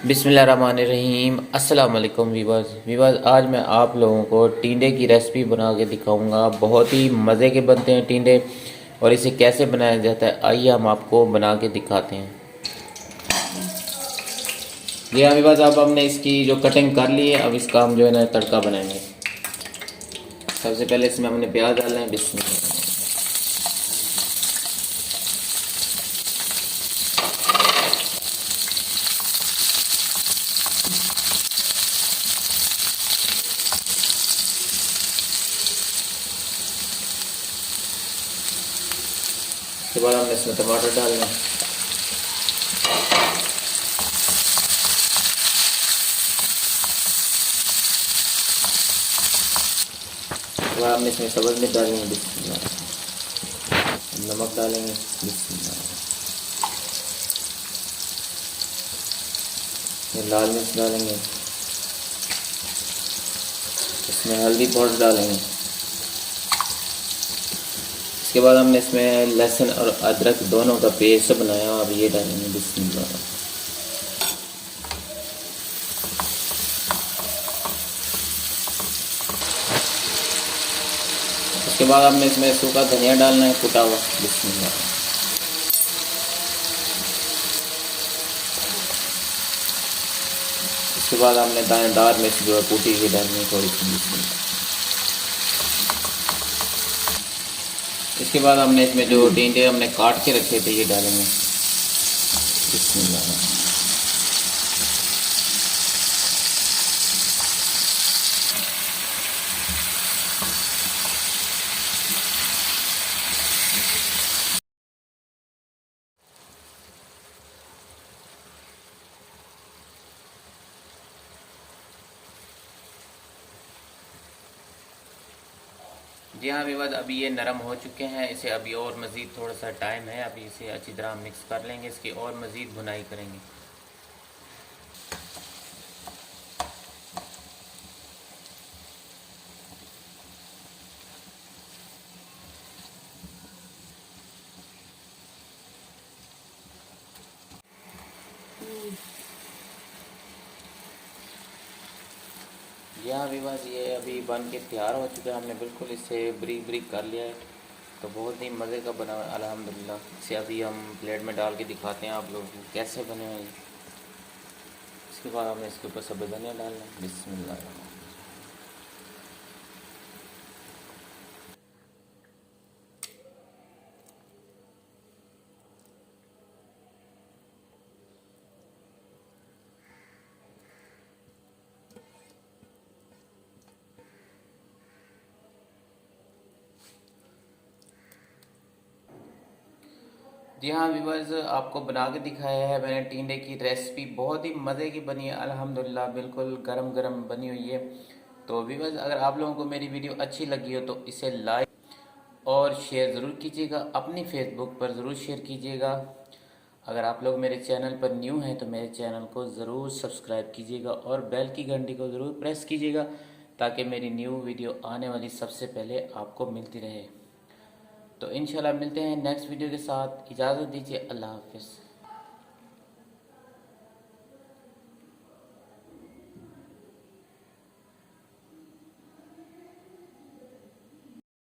बिस्मिल्लाहिर्रहमानिर्रहीम। अस्सलाम वालेकुम वीवर्स, आज मैं आप लोगों को टिंडे की रेसिपी बना के दिखाऊंगा। बहुत ही मज़े के बनते हैं टिंडे, और इसे कैसे बनाया जाता है आइए हम आपको बना के दिखाते हैं। जी हाँ वीवर्स, अब हमने इसकी जो कटिंग कर ली है, अब इसका हम जो है ना तड़का बनाएंगे। सबसे पहले इसमें हमने प्याज डालना है। बिस्मिल्लाह। उसके बाद हमने इसमें टमाटर डालना है। उसके बाद हमने इसमें सब्ज़ मिर्च डालेंगे। बिस्मिल्लाह। नमक डालेंगे। बिस्मिल्लाह। ये लाल मिर्च डालेंगे। इसमें हल्दी पाउडर डालेंगे। इसके बाद हमने इसमें लहसुन और अदरक दोनों का पेस्ट बनाया, अब ये डालेंगे। बिस्मिल्लाह। इसके बाद हमने इसमें सूखा धनिया डालना है, कुटा हुआ। बिस्मिल्लाह। इसके बाद हमने दानेदार मिर्च जो है कूटी हुई डालनी है थोड़ी सी। बिस्मिल्लाह। इसके बाद हमने इसमें जो टिंडे हमने काट के रखे थे ये डालेंगे। बिस्मिल्लाह। जी हाँ विवाद, अभी ये नरम हो चुके हैं। इसे अभी और मज़ीद थोड़ा सा टाइम है, अभी इसे अच्छी तरह मिक्स कर लेंगे, इसकी और मज़ीद भुनाई करेंगे। जी हाँ विवाद, ये अभी बन के तैयार हो चुका है। हमने बिल्कुल इसे ब्रीक ब्रीक कर लिया है, तो बहुत ही मज़े का बना है अल्हम्दुलिल्लाह। इसे अभी हम प्लेट में डाल के दिखाते हैं आप लोगों को कैसे बने हैं। इसके बाद हमें इसके ऊपर सब्ज़ धनिया डालना है। बिस्मिल्लाह। जी हाँ व्यूवर्स, आपको बना के दिखाया है मैंने टिंडे की रेसिपी। बहुत ही मज़े की बनी है अल्हम्दुलिल्लाह, बिल्कुल गरम गरम बनी हुई है। तो व्यूवर्स, अगर आप लोगों को मेरी वीडियो अच्छी लगी हो तो इसे लाइक और शेयर ज़रूर कीजिएगा, अपनी फेसबुक पर ज़रूर शेयर कीजिएगा। अगर आप लोग मेरे चैनल पर न्यू हैं तो मेरे चैनल को ज़रूर सब्सक्राइब कीजिएगा और बेल की घंटी को ज़रूर प्रेस कीजिएगा, ताकि मेरी न्यू वीडियो आने वाली सबसे पहले आपको मिलती रहे। तो इंशाल्लाह मिलते हैं नेक्स्ट वीडियो के साथ। इजाज़त दीजिए। अल्लाह हाफ़िज़।